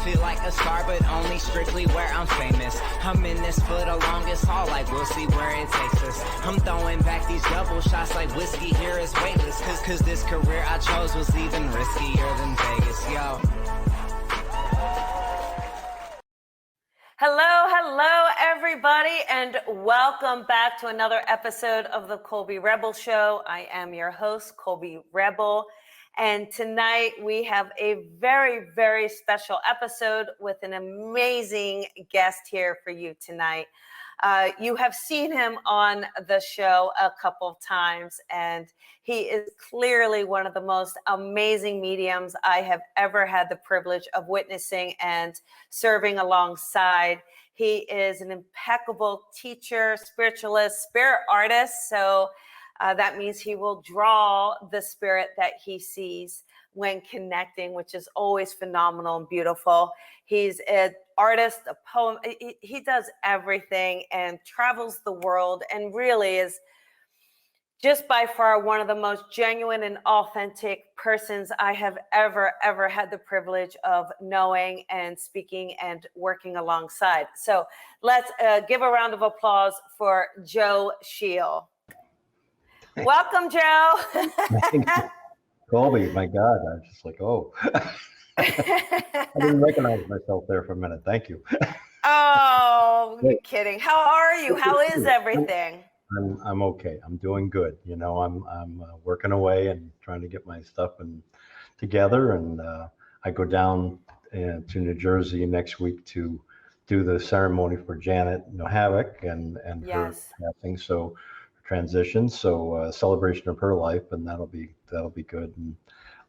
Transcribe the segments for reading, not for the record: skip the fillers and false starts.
feel like a star, but only strictly where I'm famous. I'm in this for the longest haul, like we'll see where it takes us. I'm throwing back these double shots like whiskey here is weightless. Cause this career I chose was even riskier than Vegas, yo. Hello, everybody, and welcome back to another episode of the Colby Rebel Show. I am your host, Colby Rebel, and tonight we have a very, very special episode with an amazing guest here for you tonight. You have seen him on the show a couple of times, and he is clearly one of the most amazing mediums I have ever had the privilege of witnessing and serving alongside. He is an impeccable teacher, spiritualist, spirit artist. So that means he will draw the spirit that he sees when connecting, which is always phenomenal and beautiful. He's an artist, a poet. He does everything and travels the world and really is just by far one of the most genuine and authentic persons I have ever had the privilege of knowing and speaking and working alongside. So let's give a round of applause for Joe Shiel. Welcome, Joe. Colby, my God, I was just like, oh. I didn't recognize myself there for a minute. Thank you. Oh, you're kidding. How are you? How is everything? I'm okay. I'm doing good. You know, I'm working away and trying to get my stuff together. And I go down to New Jersey next week to do the ceremony for Janet Havoc and Yes. her passing. So transition. So celebration of her life, and that'll be good. And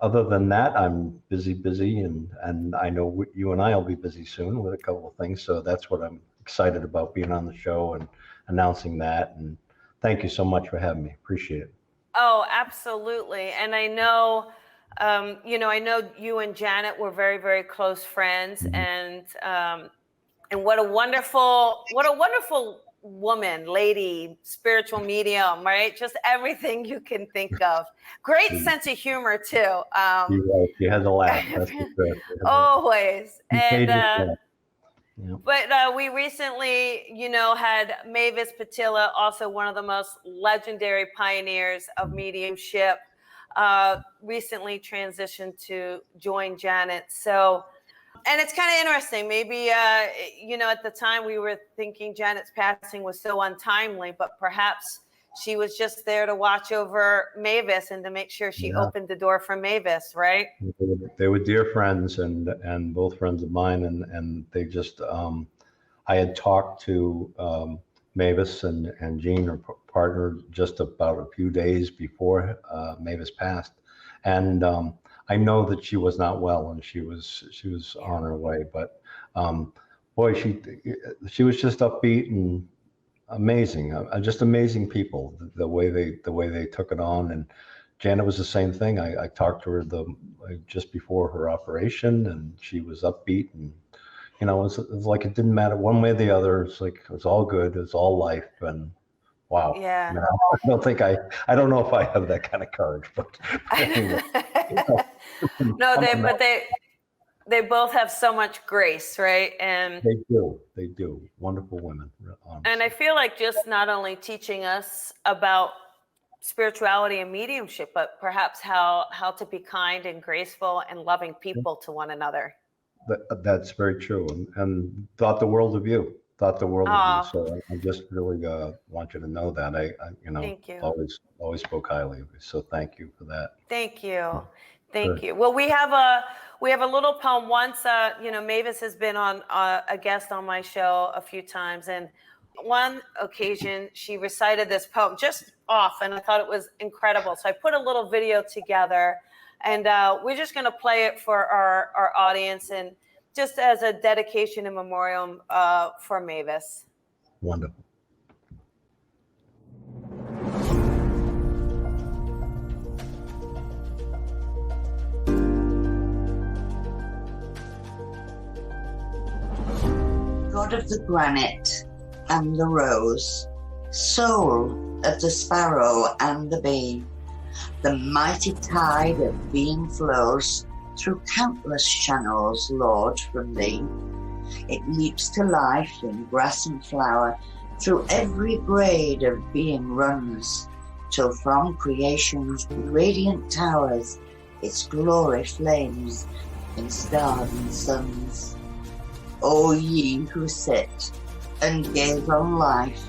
other than that, I'm busy, and I know you and I will be busy soon with a couple of things. So that's what I'm excited about, being on the show and announcing that. And thank you so much for having me. Appreciate it. Oh, absolutely. And I know, I know you and Janet were very, very close friends, mm-hmm. and what a wonderful woman, lady, spiritual medium, right? Just everything you can think of. Great sense of humor too. She has a laugh. That's good. Always. And yeah. But we recently, had Mavis Patilla, also one of the most legendary pioneers of mediumship, recently transitioned to join Janet. So, and it's kind of interesting. Maybe, at the time we were thinking Janet's passing was so untimely, but perhaps she was just there to watch over Mavis and to make sure she opened the door for Mavis, right? They were dear friends and both friends of mine. And they just, I had talked to Mavis and Jean, her partner, just about a few days before Mavis passed. And I know that she was not well and she was on her way, but boy, she was just upbeat and amazing, just amazing people, the way they took it on. And Janet was the same thing. I talked to her just before her operation, and she was upbeat, and it was like it didn't matter one way or the other. It's like it was all good. It was all life. And wow. Yeah. I don't know if I have that kind of courage, but anyway, No, they both have so much grace, right? And they do. Wonderful women. Honestly. And I feel like just not only teaching us about spirituality and mediumship, but perhaps how to be kind and graceful and loving people to one another. That's very true, and thought the world of you. Thought the world of you. So I just really want you to know that I Thank you. always spoke highly of you. So thank you for that. Thank you. Thank you. Well, we have a little poem. Once, Mavis has been on a guest on my show a few times, and one occasion she recited this poem just off, and I thought it was incredible. So I put a little video together, and we're just going to play it for our audience, and just as a dedication and memoriam for Mavis. Wonderful. God of the granite and the rose, soul of the sparrow and the bee, the mighty tide of being flows through countless channels, Lord, from thee. It leaps to life in grass and flower, through every grade of being runs, till from creation's radiant towers its glory flames in stars and suns. O ye who sit and gaze on life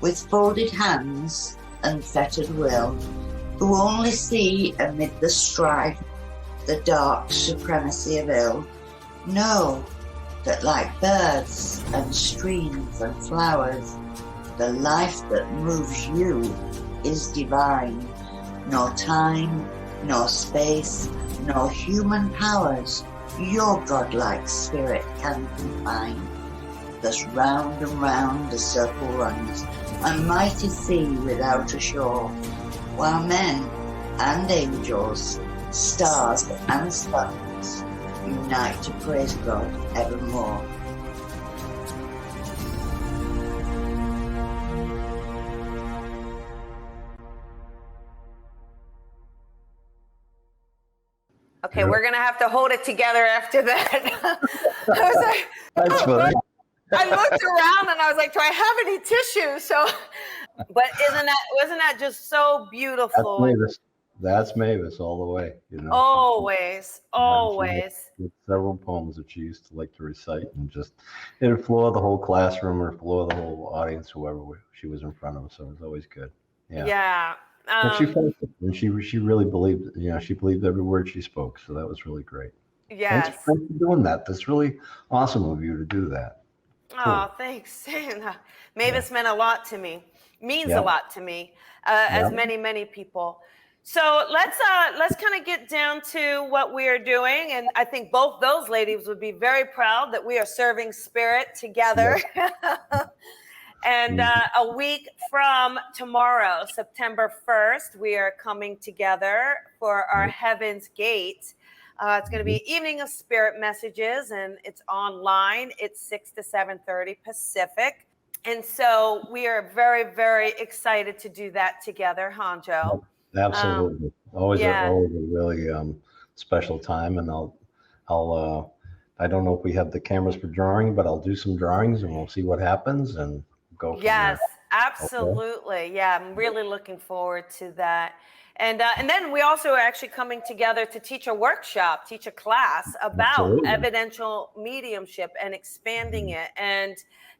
with folded hands and fettered will, who only see amid the strife the dark supremacy of ill, know that like birds and streams and flowers, the life that moves you is divine. No time, no space, no human powers your godlike spirit can confine. Thus round and round the circle runs, a mighty sea without a shore, while men and angels, stars and suns unite to praise God evermore. Okay, we're gonna have to hold it together after that. I was like, That's funny. I looked around and I was like, do I have any tissues? So, but wasn't that just so beautiful? That's Mavis all the way. You know. Always. She had several poems that she used to like to recite, and just it'd floor the whole classroom or floor the whole audience, whoever she was in front of. So it was always good. Yeah. Yeah. And she felt it, and she really believed. You know, she believed every word she spoke. So that was really great. Yes. Thanks for doing that. That's really awesome of you to do that. Oh, Cool. thanks. Mavis meant a lot to me. Means a lot to me, as many people. So let's kind of get down to what we are doing, and I think both those ladies would be very proud that we are serving spirit together. And a week from tomorrow, September 1st, we are coming together for our Heaven's Gate. It's going to be Evening of Spirit Messages, and it's online. It's 6 to 7:30 Pacific. And so we are very, very excited to do that together, Hanjo. Absolutely. Always a really special time. And I'll I don't know if we have the cameras for drawing, but I'll do some drawings and we'll see what happens and go from there. Absolutely. Okay. Yeah, I'm really looking forward to that. And then we also are actually coming together to teach a class about evidential mediumship and expanding it. And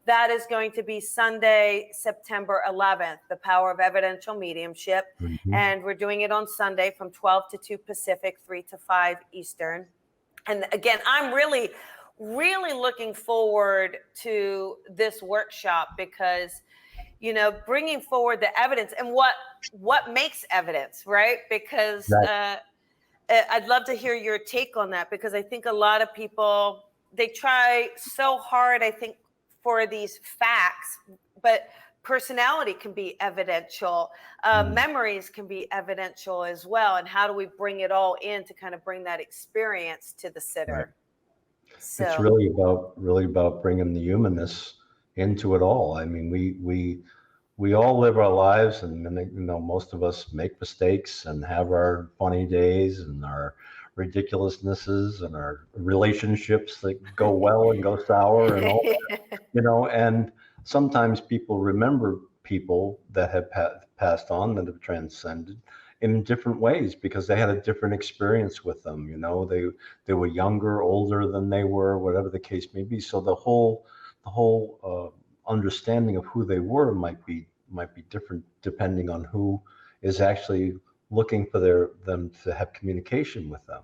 that is going to be Sunday, September 11th, the power of evidential mediumship. And we're doing it on Sunday from 12 to 2 Pacific, 3 to 5 Eastern. And again, I'm really looking forward to this workshop because, you know, bringing forward the evidence and what makes evidence, right? Because I'd love to hear your take on that, because I think a lot of people, they try so hard, I think, for these facts, but personality can be evidential, memories can be evidential as well. And how do we bring it all in to kind of bring that experience to the sitter? Right. So it's really about bringing the humanness into it all. I mean, we all live our lives, and you know, most of us make mistakes and have our funny days and our ridiculousnesses and our relationships that go well and go sour and all that, you know. And sometimes people remember people that have passed on, that have transcended in different ways because they had a different experience with them. You know, they were younger, older than they were, whatever the case may be. So the whole understanding of who they were might be different depending on who is actually looking for them to have communication with them.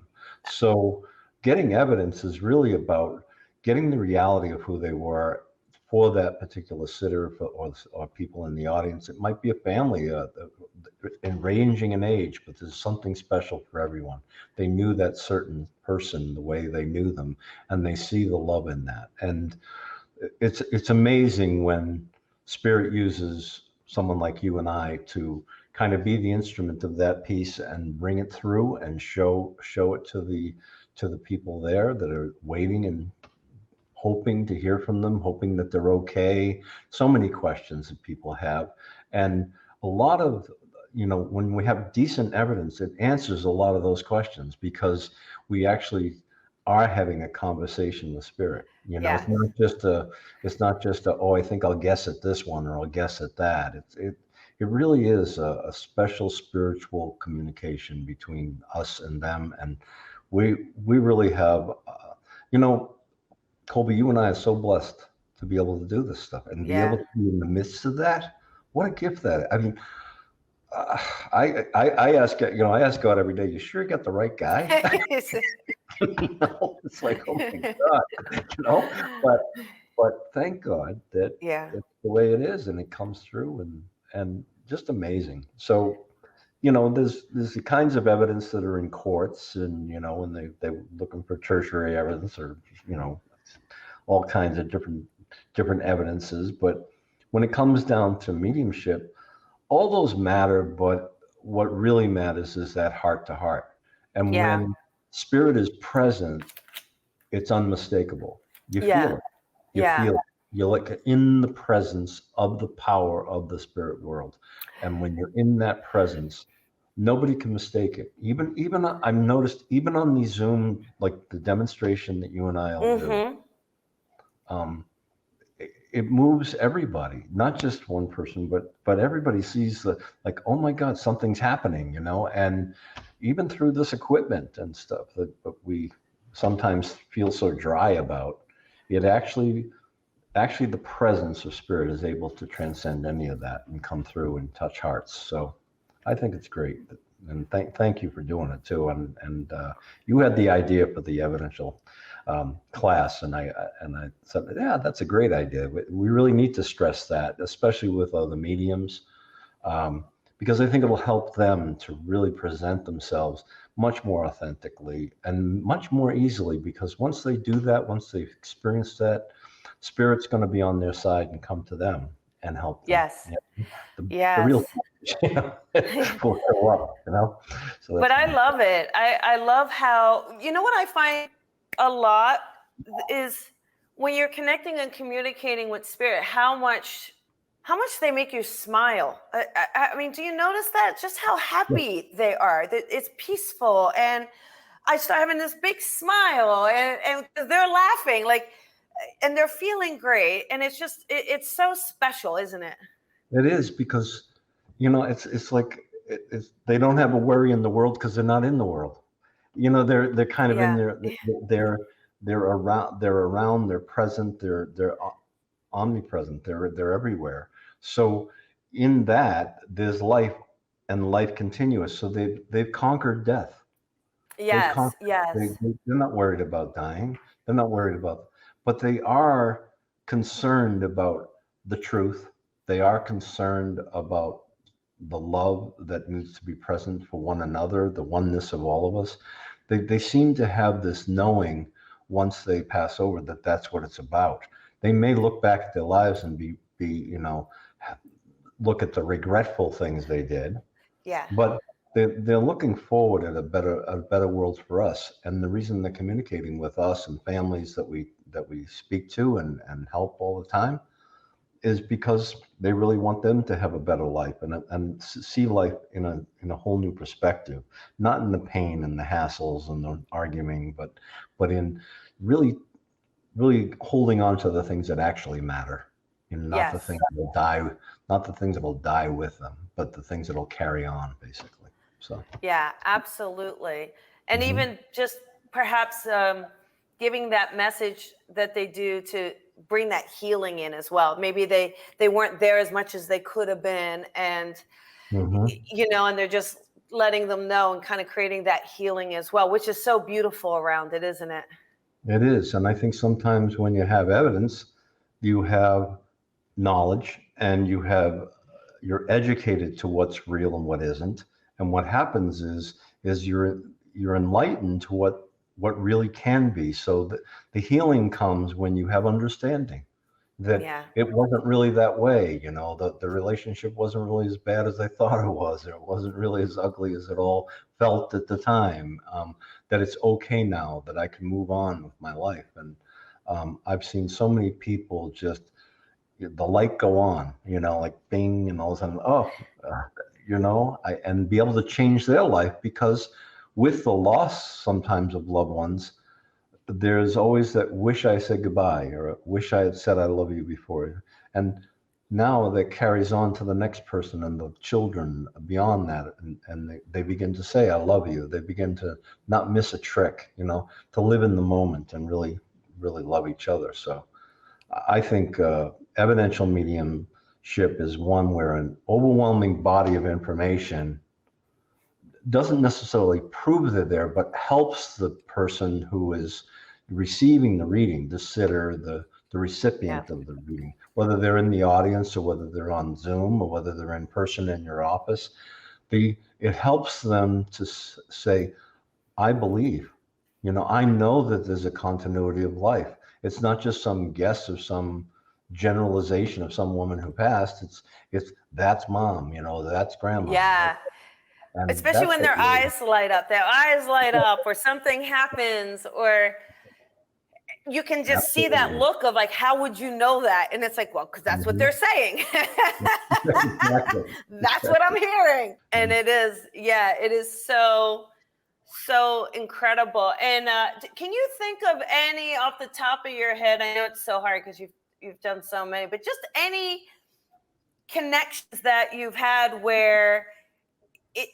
So getting evidence is really about getting the reality of who they were for that particular sitter or people in the audience. It might be a family ranging in age, but there's something special for everyone. They knew that certain person the way they knew them, and they see the love in that. And it's amazing when Spirit uses someone like you and I to kind of be the instrument of that piece and bring it through and show it to the people there that are waiting and hoping to hear from them, hoping that they're okay. So many questions that people have. And a lot of, when we have decent evidence, it answers a lot of those questions because we actually are having a conversation with spirit. Yeah. It's not just a, oh, I think I'll guess at this one or I'll guess at that. It really is a special spiritual communication between us and them. And we really have, Colby, you and I are so blessed to be able to do this stuff and be able to be in the midst of that. What a gift that is. I mean, I ask God every day, you sure you got the right guy? It's like, oh my God, but thank God that it's the way it is and it comes through and just amazing. So, there's the kinds of evidence that are in courts and, when they're looking for tertiary evidence or, all kinds of different evidences. But when it comes down to mediumship, all those matter, but what really matters is that heart to heart. And when spirit is present, it's unmistakable. You feel it. You feel it. You're like in the presence of the power of the spirit world. And when you're in that presence, nobody can mistake it. Even I've noticed, even on the Zoom, like the demonstration that you and I all do, it moves everybody, not just one person, but everybody sees like, oh my God, something's happening, and even through this equipment and stuff that we sometimes feel so dry about, it actually the presence of spirit is able to transcend any of that and come through and touch hearts. So I think it's great. And thank you for doing it too. And you had the idea for the evidential class, and I said, yeah, that's a great idea. We really need to stress that, especially with the mediums, because I think it'll help them to really present themselves much more authentically and much more easily. Because once they do that, once they've experienced that, spirit's going to be on their side and come to them and help them. The real will show up, So but I love it. I love how, what I find a lot is when you're connecting and communicating with spirit, how much they make you smile. I mean, do you notice that? Just how happy they are. That it's peaceful, and I start having this big smile, and they're laughing, and they're feeling great, and it's just it's so special, isn't it? It is, because it's like they don't have a worry in the world because they're not in the world. They're kind of in there. They're around. They're present. They're omnipresent. They're everywhere. So in that, there's life, and life continuous. So they've conquered death. Yes. They're not worried about dying. They're not worried about, but they are concerned about the truth. They are concerned about the love that needs to be present for one another, the oneness of all of us. They seem to have this knowing once they pass over that that's what it's about. They may look back at their lives and be look at the regretful things they did. Yeah. But they're looking forward at a better world for us. And the reason they're communicating with us and families that we speak to and help all the time is because they really want them to have a better life and see life in a whole new perspective, not in the pain and the hassles and the arguing, but in really holding on to the things that actually matter, not the things that will die, not the things that will die with them, but the things that will carry on, basically. So yeah, absolutely. And even just perhaps giving that message that they do to bring that healing in as well. Maybe they weren't there as much as they could have been, and and they're just letting them know and kind of creating that healing as well, which is so beautiful around it, isn't it? It is. And I think sometimes when you have evidence, you have knowledge, and you're educated to what's real and what isn't. And what happens is you're enlightened to what really can be. So the healing comes when you have understanding that it wasn't really that way. The relationship wasn't really as bad as I thought it was. It wasn't really as ugly as it all felt at the time. That it's okay now, that I can move on with my life. And I've seen so many people just the light go on, like bing, and all of a sudden, and be able to change their life, because with the loss sometimes of loved ones, there's always that wish I said goodbye, or wish I had said I love you before. And now that carries on to the next person and the children beyond that. And they begin to say, I love you. They begin to not miss a trick, to live in the moment and really, really love each other. So I think evidential mediumship is one where an overwhelming body of information doesn't necessarily prove they're there, but helps the person who is receiving the reading, the sitter, the recipient of the reading, whether they're in the audience or whether they're on Zoom or whether they're in person in your office. It helps them to say, I believe, I know that there's a continuity of life. It's not just some guess or some generalization of some woman who passed. It's that's mom, that's grandma. Yeah. And especially when their eyes light up, or something happens, or you can just see that look of like, how would you know that? And it's like, well, because that's what they're saying. That's what I'm hearing. And it is so incredible. And can you think of any off the top of your head? I know it's so hard because you've done so many, but just any connections that you've had where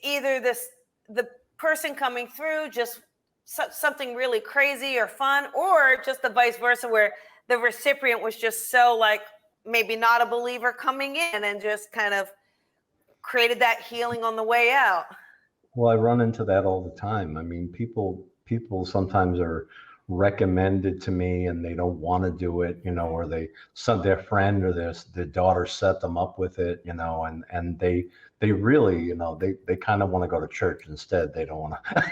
either the person coming through just something really crazy or fun, or just the vice versa, where the recipient was just so like maybe not a believer coming in and just kind of created that healing on the way out. Well, I run into that all the time. I mean, people sometimes are recommended to me and they don't want to do it, or their friend or their daughter set them up with it, and they really, they kind of want to go to church instead. They don't want to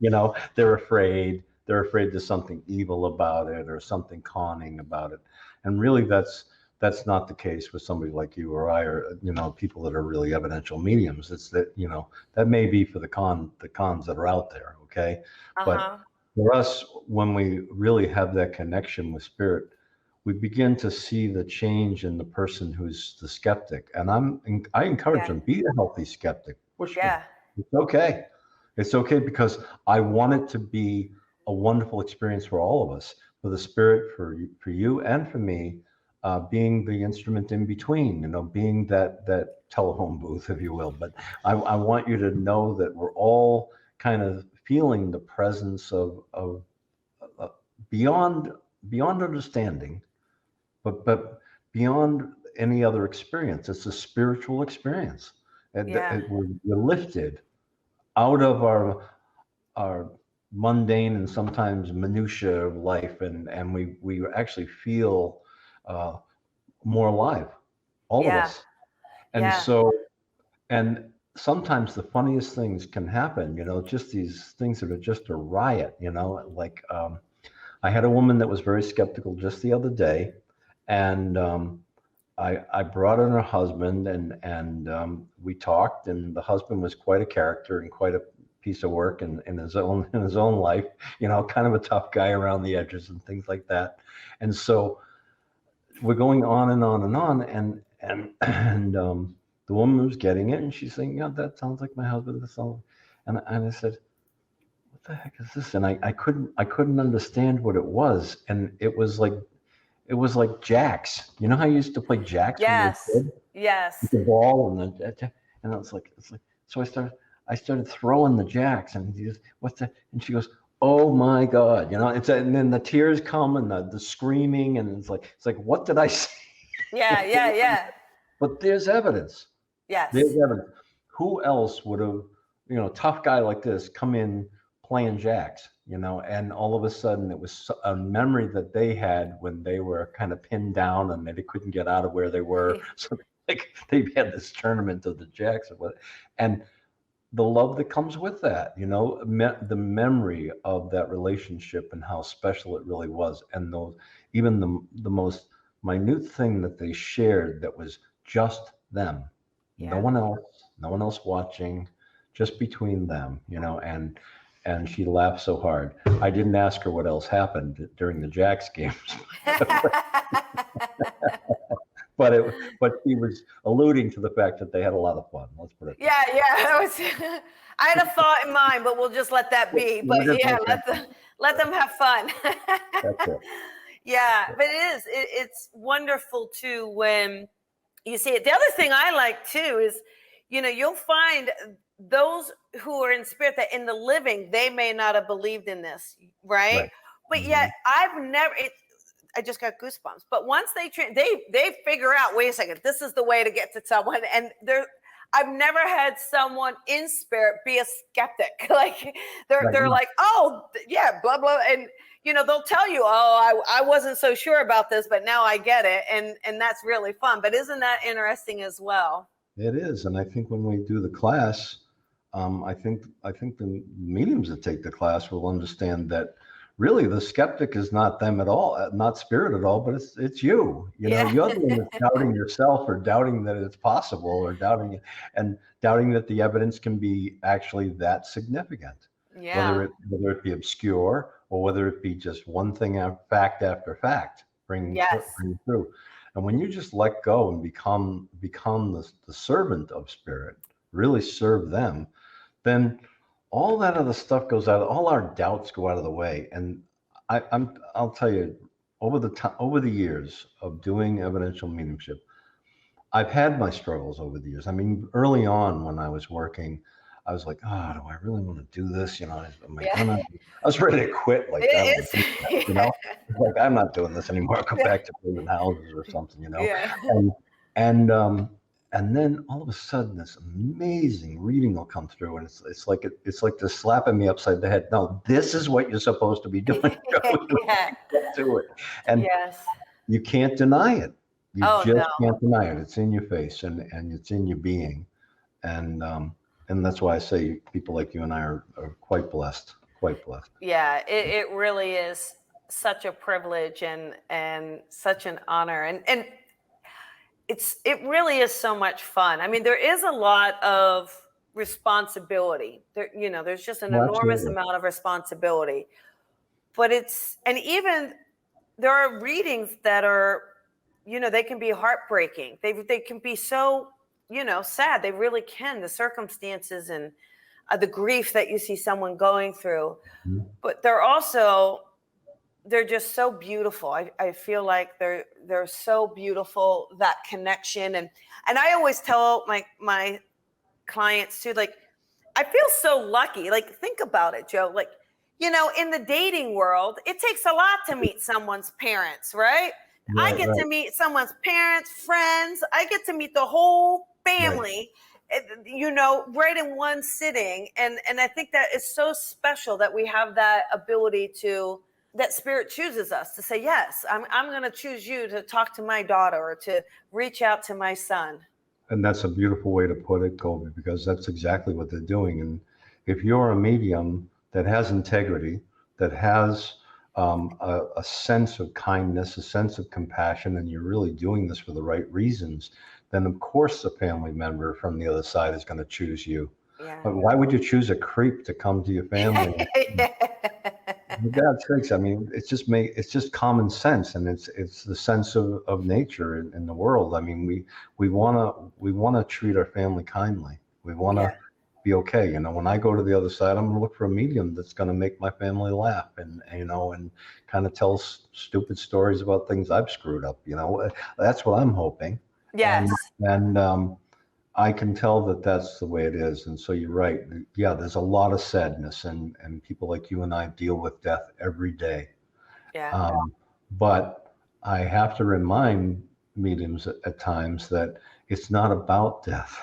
come, they're afraid there's something evil about it or something conning about it. And really that's not the case with somebody like you or I, or, people that are really evidential mediums. It's that, that may be for the cons that are out there. Okay. But for us, when we really have that connection with spirit, we begin to see the change in the person who's the skeptic. And I encourage them, be a healthy skeptic. Push me. It's okay. It's okay, because I want it to be a wonderful experience for all of us, for the spirit, for you and for me, being the instrument in between, being that telephone booth, if you will. But I want you to know that we're all kind of feeling the presence of beyond understanding, but beyond any other experience. It's a spiritual experience. We're lifted out of our mundane and sometimes minutiae of life, and we actually feel more alive, all of us. And so, and sometimes the funniest things can happen, just these things that are just a riot, like I had a woman that was very skeptical just the other day, and I brought in her husband, and we talked, and the husband was quite a character and quite a piece of work in his own life, kind of a tough guy around the edges and things like that. And so we're going on and on and on, and the woman was getting it, and she's saying, yeah, that sounds like my husband. And I said, what the heck is this? And I couldn't understand what it was. And it was like jacks. You know how you used to play jacks? Yes. When you were a kid? Yes. With the ball and it's like, so I started throwing the jacks, and he goes, what's that? And she goes, oh my God, and then the tears come and the screaming, and it's like, what did I say? Yeah. But there's evidence. Yes. There's evidence. Who else would have, tough guy like this come in playing jacks, and all of a sudden it was a memory that they had when they were kind of pinned down and they couldn't get out of where they were. So they had this tournament of the jacks and the love that comes with that, the memory of that relationship and how special it really was. And even the most minute thing that they shared that was just them, no one else watching, just between them, and she laughed so hard. I didn't ask her what else happened during the Jacks games. but he was alluding to the fact that they had a lot of fun. Let's put it. Yeah. I had a thought in mind, but we'll just let that be. But yeah, let them have fun. That's it. Yeah, but it's wonderful too when you see it. The other thing I like too is, you'll find those who are in spirit that in the living, they may not have believed in this, right? But yet I just got goosebumps. But once they figure out, wait a second, this is the way to get to someone. And I've never had someone in spirit be a skeptic. Like they're like, oh yeah, blah, blah. And they'll tell you, oh, I wasn't so sure about this, but now I get it. And that's really fun. But isn't that interesting as well? It is. And I think when we do the class, I think the mediums that take the class will understand that really the skeptic is not them at all, not spirit at all, but it's you. You're the one that's doubting yourself, or doubting that it's possible, or doubting that the evidence can be actually that significant. Yeah. Whether it be obscure, or whether it be just one thing, fact after fact, bring through. And when you just let go and become the servant of spirit, really serve them, then all that other stuff goes out. All our doubts go out of the way. And I'll tell you, over the years of doing evidential mediumship, I've had my struggles over the years. I mean, early on when I was working, I was like, oh, do I really want to do this? I was ready to quit. Like, like, I'm not doing this anymore. I'll go back to building houses or something, Yeah. And then all of a sudden, this amazing reading will come through, and it's like they're slapping me upside the head. No, this is what you're supposed to be doing. Do it, and you can't deny it. You can't deny it. It's in your face, and it's in your being, and that's why I say people like you and I are quite blessed. Quite blessed. Yeah, it really is such a privilege and such an honor, and it really is so much fun. I mean, there is a lot of responsibility. There's just an enormous amount of responsibility. But even there are readings that are, they can be heartbreaking. They can be so, sad. They really can. The circumstances and the grief that you see someone going through. Mm-hmm. But they're just so beautiful. I feel like they're so beautiful, that connection. And I always tell my clients too, like, I feel so lucky. Like, think about it, Joe. Like, in the dating world, it takes a lot to meet someone's parents, right? I get to meet someone's parents, friends. I get to meet the whole family, right in one sitting. And I think that is so special that we have that ability that spirit chooses us to say, yes, I'm going to choose you to talk to my daughter or to reach out to my son. And that's a beautiful way to put it, Colby, because that's exactly what they're doing. And if you're a medium that has integrity, that has a sense of kindness, a sense of compassion, and you're really doing this for the right reasons, then of course the family member from the other side is going to choose you. Yeah. But why would you choose a creep to come to your family? For God's sakes, I mean, it's just common sense, and it's the sense of nature in the world. I mean, we want to treat our family kindly. We want to be okay. When I go to the other side, I'm going to look for a medium that's going to make my family laugh and kind of tell stupid stories about things I've screwed up. That's what I'm hoping. Yes. And I can tell that that's the way it is. And so you're right. Yeah, there's a lot of sadness, and people like you and I deal with death every day. Yeah. But I have to remind mediums at times that it's not about death.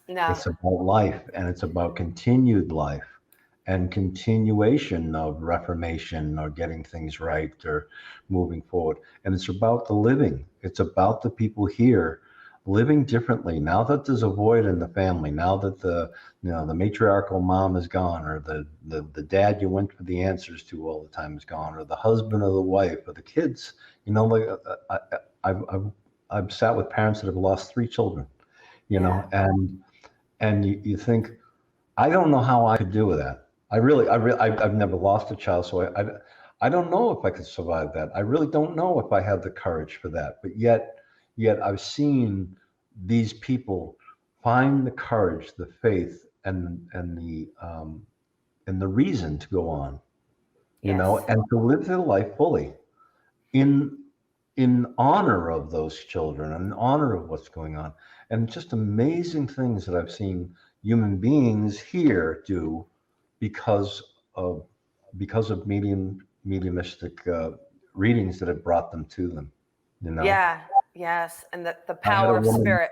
No. It's about life, and it's about continued life and continuation of reformation or getting things right or moving forward. And it's about the living. It's about the people here living differently now that there's a void in the family, now that the matriarchal mom is gone, or the dad you went for the answers to all the time is gone, or the husband or the wife or the kids. I've sat with parents that have lost 3 children, and you think, I don't know how I could do with that. I've never lost a child, so I don't know if I could survive that. I really don't know if I have the courage for that. But yet, Yet I've seen these people find the courage, the faith, and the reason to go on, Yes. and to live their life fully in honor of those children, in honor of what's going on, and just amazing things that I've seen human beings here do because of mediumistic readings that have brought them to them. Yeah. Yes. And the I had power a of woman. spirit.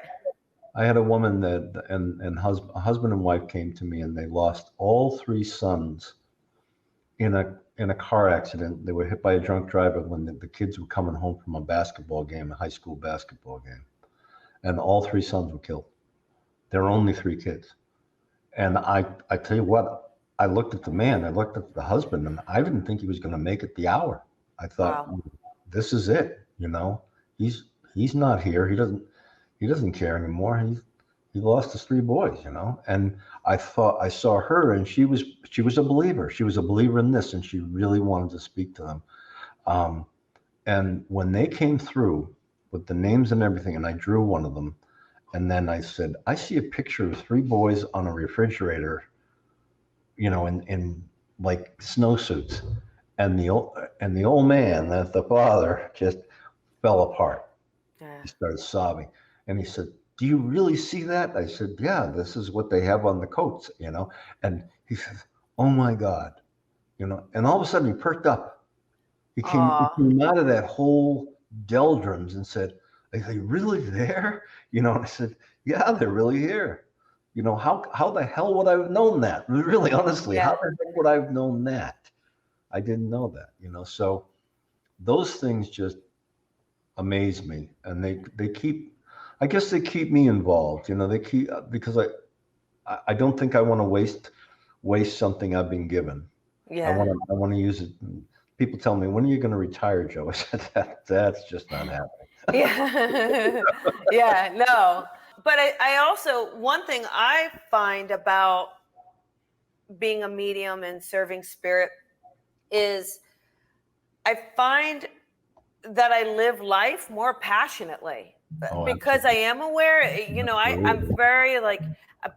I had a woman that a husband and wife came to me, and they lost all three sons in a car accident. They were hit by a drunk driver when the kids were coming home from a basketball game, a high school basketball game, and all three sons were killed. There were only three kids, and I tell you what, I looked at the man, I looked at the husband, and I didn't think he was going to make it the hour. I thought, Wow. this is it. He's not here. He doesn't care anymore. He lost his three boys, and I thought I saw her, and she was a believer. She was a believer in this, and she really wanted to speak to them. And when they came through with the names and everything, and I drew one of them, and then I said, I see a picture of three boys on a refrigerator, in like snowsuits, and the old man, that's the father, just fell apart. Yeah. He started sobbing, and he said, do you really see that? I said, yeah, this is what they have on the coats, and he says, oh my God, and all of a sudden he perked up. He came out of that whole doldrums and said, are they really there? And I said, yeah, they're really here. How the hell would I have known that? Really, honestly, Yeah. how the heck would I have known that? I didn't know that, so those things just amaze me, and they keep, I guess they keep me involved, they keep, because I don't think I want to waste something I've been given. Yeah. I want to use it. People tell me, when are you going to retire, Joe? I said, that's just not happening. Yeah. Yeah, no. But I also, one thing I find about being a medium and serving spirit is I find that I live life more passionately because I am aware, I'm very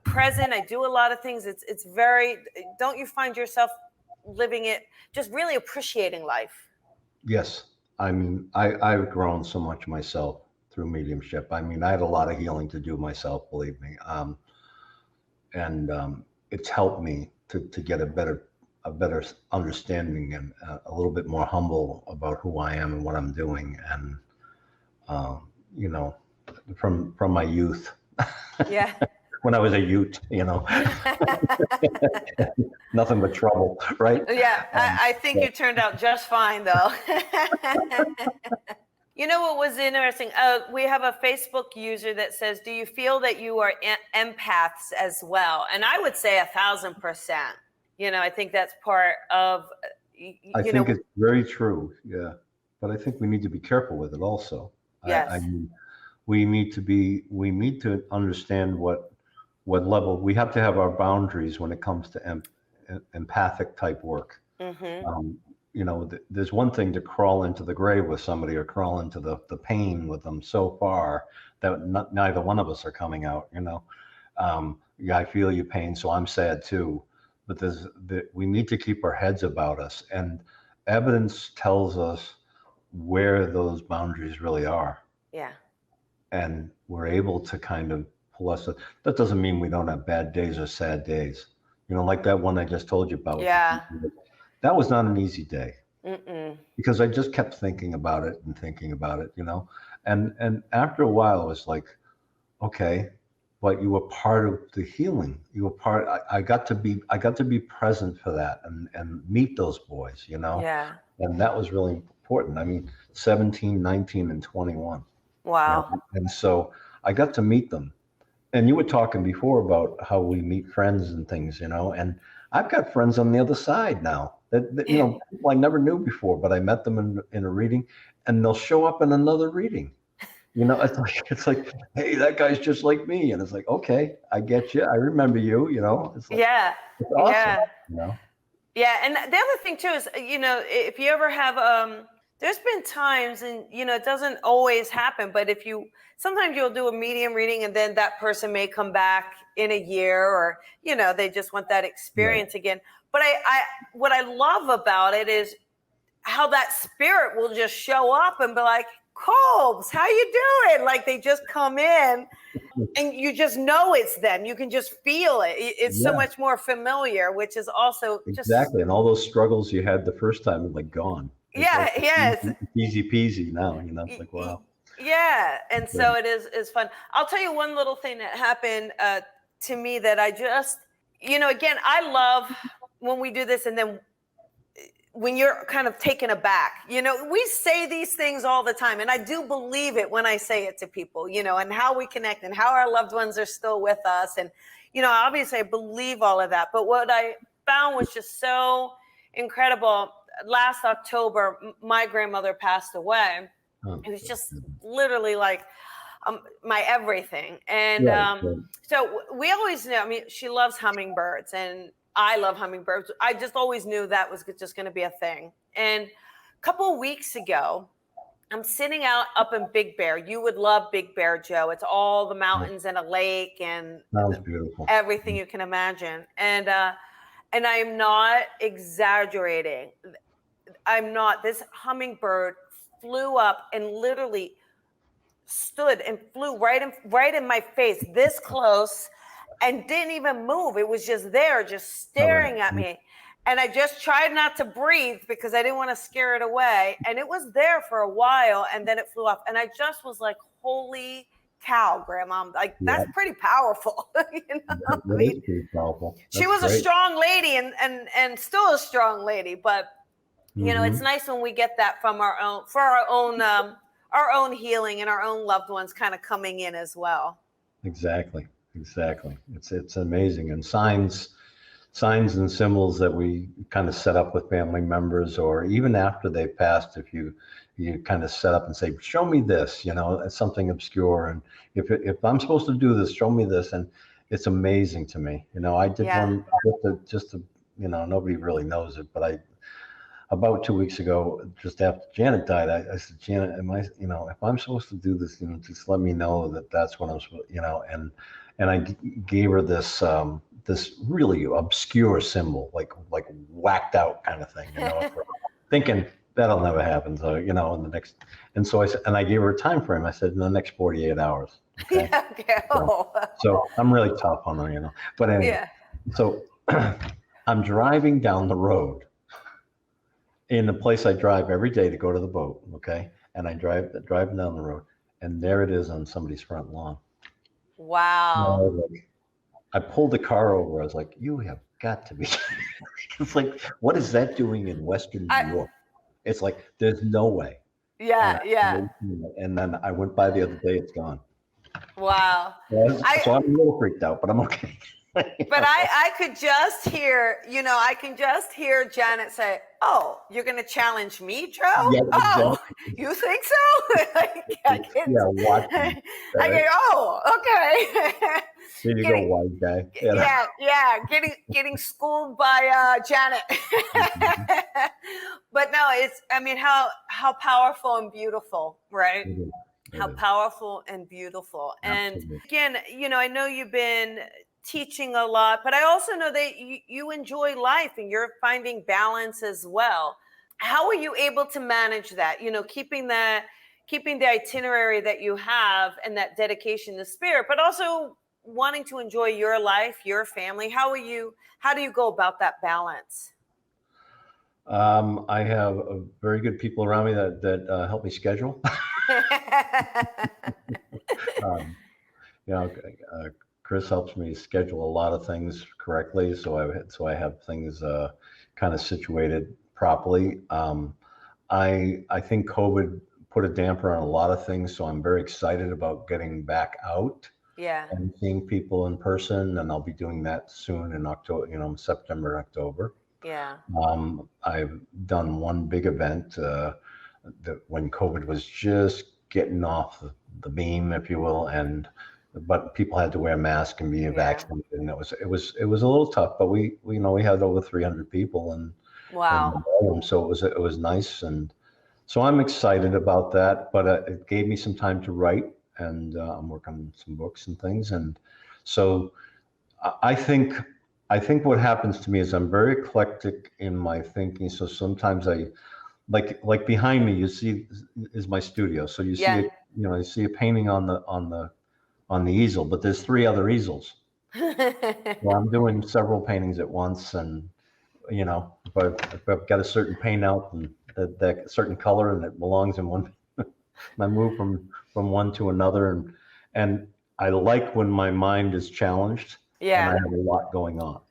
present. I do a lot of things. It's very, don't you find yourself living it, just really appreciating life? Yes. I mean, I've grown so much myself through mediumship. I mean, I had a lot of healing to do myself, believe me. And it's helped me to get a better understanding, and a little bit more humble about who I am and what I'm doing. And, from my youth. Yeah. When I was a youth, nothing but trouble, right? Yeah, I think you turned out just fine, though. You know what was interesting? We have a Facebook user that says, do you feel that you are empaths as well? And I would say 1,000%. I think that's part of, I think it's very true. Yeah. But I think we need to be careful with it also. Yes. I mean, we need to understand what level. We have to have our boundaries when it comes to empathic type work. Mm-hmm. There's one thing to crawl into the grave with somebody, or crawl into the pain with them so far that neither one of us are coming out. Yeah, I feel your pain, so I'm sad too. But we need to keep our heads about us, and evidence tells us where those boundaries really are. Yeah. And we're able to kind of pull us. That doesn't mean we don't have bad days or sad days. Like that one I just told you about. Yeah. That was not an easy day. Mm-mm. Because I just kept thinking about it, and after a while, it was like, okay, but you were part of the healing. You were part. I got to be present for that, and meet those boys, Yeah. And that was really important. I mean, 17, 19, and 21. Wow. And so I got to meet them. And you were talking before about how we meet friends and things, and I've got friends on the other side now that people I never knew before, but I met them in a reading, and they'll show up in another reading. It's like, hey, that guy's just like me. And it's like, okay, I get you. I remember you, It's like, yeah. It's awesome, Yeah. Yeah. And the other thing too is, if you ever have There's been times, and it doesn't always happen, but sometimes you'll do a medium reading and then that person may come back in a year, or they just want that experience again. But what I love about it is how that spirit will just show up and be like, Colbs, how you doing? Like they just come in and you just know it's them. You can just feel it. It's so much more familiar, which is also exactly. And all those struggles you had the first time are like gone. It's easy peasy now, it's like, wow. Yeah. And so it is fun. I'll tell you one little thing that happened to me that I just, again, I love when we do this, and then when you're kind of taken aback, we say these things all the time, and I do believe it when I say it to people, and how we connect and how our loved ones are still with us. And, obviously I believe all of that, but what I found was just so incredible. Last October, my grandmother passed away. It was just literally like my everything. And so we always knew, she loves hummingbirds, and I love hummingbirds. I just always knew that was just going to be a thing. And a couple of weeks ago, I'm sitting out up in Big Bear. You would love Big Bear, Joe. It's all the mountains and a lake and everything you can imagine. And I'm not exaggerating. This hummingbird flew up and literally stood and flew right in my face, this close, and didn't even move. It was just there, just staring at me. And I just tried not to breathe because I didn't want to scare it away. And it was there for a while, and then it flew off. And I just was like, holy cow, Grandma. Like, that's pretty powerful. That is pretty powerful. She was a strong lady and still a strong lady. But, it's nice when we get that from our own healing and our own loved ones kind of coming in as well. Exactly. It's amazing. And signs and symbols that we kind of set up with family members, or even after they passed, if you kind of set up and say, show me this, it's something obscure. And if I'm supposed to do this, show me this. And it's amazing to me. I did one just to nobody really knows it, but about 2 weeks ago, just after Janet died, I said, Janet, am I, if I'm supposed to do this, just let me know that's what I'm supposed, and I gave her this really obscure symbol, like whacked out kind of thing, thinking that'll never happen. So, in the next, and so I said, and I gave her a time frame. I said, in the next 48 hours. Okay. So I'm really tough on her, but anyway, so I'm driving down the road in the place I drive every day to go to the boat. Okay. And I drive down the road, and there it is on somebody's front lawn. Wow. I pulled the car over. I was like, you have got to be. It's like, what is that doing in Western New York? It's like, there's no way. Yeah. And then I went by the other day, it's gone. Wow. So I'm a little freaked out, but I'm okay. But I could just hear, I can just hear Janet say, oh, you're going to challenge me, Joe? Yeah, oh, you think so? Watch me. I go, oh, okay. There you go, white guy. Yeah. Getting schooled by Janet. But no, how powerful and beautiful, right? How powerful and beautiful. Absolutely. And again, I know you've been teaching a lot, but I also know that you enjoy life and you're finding balance as well. How are you able to manage that? Keeping the itinerary that you have and that dedication to spirit, but also wanting to enjoy your life, your family. How do you go about that balance? I have very good people around me that help me schedule. Chris helps me schedule a lot of things correctly, so I have things kind of situated properly. I think COVID put a damper on a lot of things, so I'm very excited about getting back out and seeing people in person, and I'll be doing that soon in October, September, October. Yeah. I've done one big event when COVID was just getting off the beam, if you will, but people had to wear masks and be vaccinated, and it was a little tough, but we had over 300 people, and wow, so it was nice, and So I'm excited about that, but it gave me some time to write, and I'm working on some books and things. And so I think what happens to me is I'm very eclectic in my thinking. So sometimes I like behind me, you see is my studio. So you see you see a painting on the easel, but there's 3 other easels. Well, I'm doing several paintings at once, and if I've got a certain paint out and that certain color and it belongs in one, I move from one to another, and I like when my mind is challenged and I have a lot going on.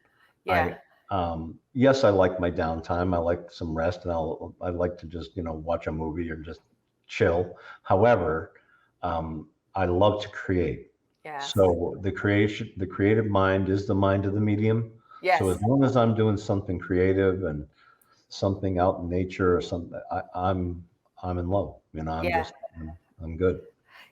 Yes, I like my downtime. I like some rest, and I like to just watch a movie or just chill. However, I love to create. Yes. So the creative mind is the mind of the medium. Yes. So as long as I'm doing something creative and something out in nature or something, I'm in love. I'm good.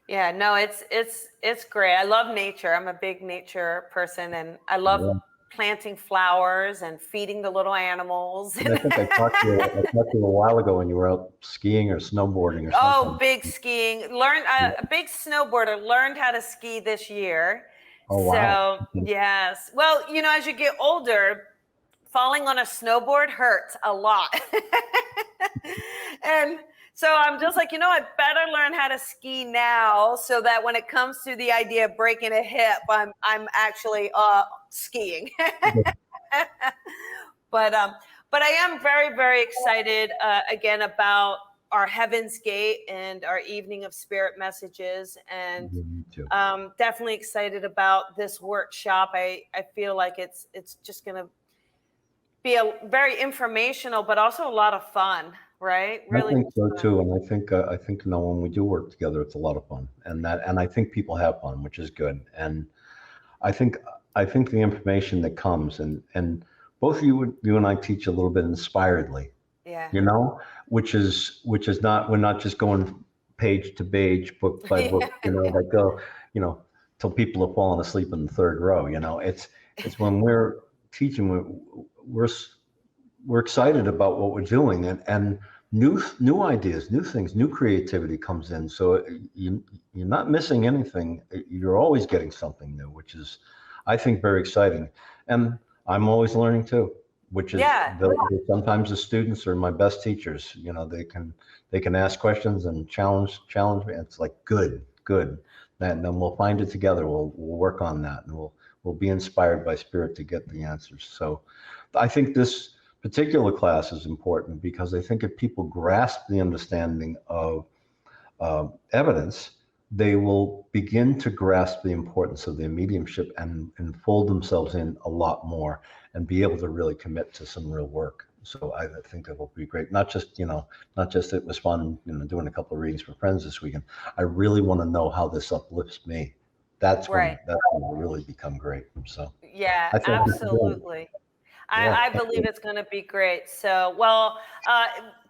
Yeah, no, it's great. I love nature. I'm a big nature person, and I love planting flowers and feeding the little animals. And I think I talked to you a while ago when you were out skiing or snowboarding or something. Oh, big skiing. A big snowboarder, learned how to ski this year. Oh, wow. So, yes. Well, as you get older, falling on a snowboard hurts a lot. And so I'm just like, I better learn how to ski now so that when it comes to the idea of breaking a hip, I'm actually skiing. But I am very, very excited again about our Heaven's Gate and our Evening of Spirit Messages, and definitely excited about this workshop. I feel like it's just going to be a very informational, but also a lot of fun, right? Really, I think so too, and I think when we do work together, it's a lot of fun, and I think people have fun, which is good. And I think the information that comes, and both you and I teach a little bit inspiredly. Yeah. Which is not, we're not just going page to page, book by book, like go, till people have fallen asleep in the 3rd row. It's when we're teaching, we're excited about what we're doing, and new ideas, new things, new creativity comes in. So you're not missing anything. You're always getting something new, which is, I think, very exciting. And I'm always learning too, which is sometimes the students are my best teachers. They can ask questions and challenge me. It's like good. And then we'll find it together. We'll work on that, and we'll be inspired by Spirit to get the answers. So I think this particular class is important because I think if people grasp the understanding of evidence, they will begin to grasp the importance of their mediumship and fold themselves in a lot more and be able to really commit to some real work. So I think that will be great. Not just it was fun, doing a couple of readings for friends this weekend. I really want to know how this uplifts me. That's when it will really become great. So yeah, absolutely. I believe it's going to be great. So,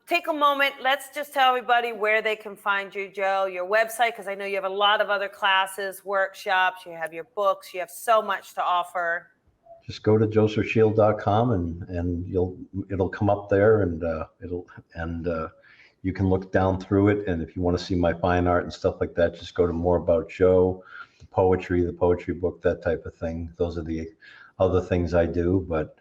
take a moment. Let's just tell everybody where they can find you, Joe, your website, because I know you have a lot of other classes, workshops, you have your books, you have so much to offer. Just go to josephshiel.com and it'll come up there, and you can look down through it. And if you want to see my fine art and stuff like that, just go to More About Joe, the poetry book, that type of thing. Those are the other things I do, but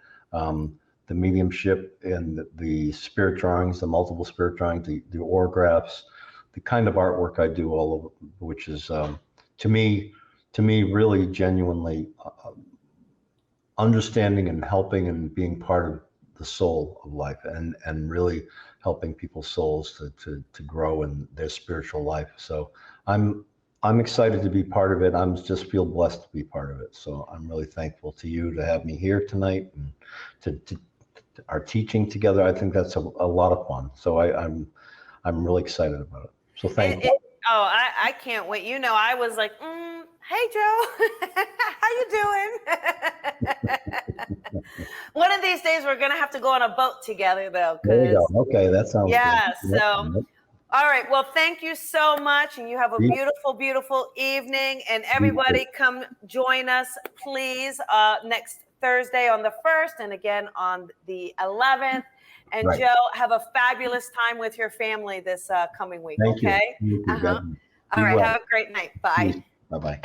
the mediumship and the spirit drawings, the multiple spirit drawings, the autographs, the kind of artwork I do, all of it, which is to me really genuinely understanding and helping and being part of the soul of life, and really helping people's souls to grow in their spiritual life. So I'm excited to be part of it. I'm just feel blessed to be part of it. So I'm really thankful to you to have me here tonight and to our teaching together. I think that's a lot of fun. So I'm really excited about it. So thank you. I can't wait. I was like, hey, Joe, how you doing? One of these days we're going to have to go on a boat together, though. There you go. Okay, that sounds good. So, all right. Well, thank you so much. And you have a beautiful, beautiful evening. And everybody come join us, please, next Thursday on the 1st and again on the 11th. And Right. Joe, have a fabulous time with your family this coming week. Thank Okay. you. Thank you. Uh-huh. All right. Have a great night. Bye. Bye-bye.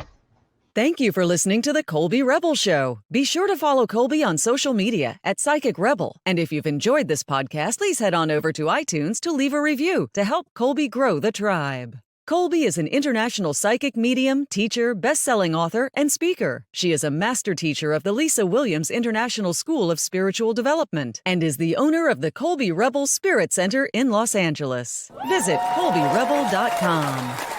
Thank you for listening to The Colby Rebel Show. Be sure to follow Colby on social media at Psychic Rebel. And if you've enjoyed this podcast, please head on over to iTunes to leave a review to help Colby grow the tribe. Colby is an international psychic medium, teacher, best-selling author, and speaker. She is a master teacher of the Lisa Williams International School of Spiritual Development and is the owner of the Colby Rebel Spirit Center in Los Angeles. Visit colbyrebel.com.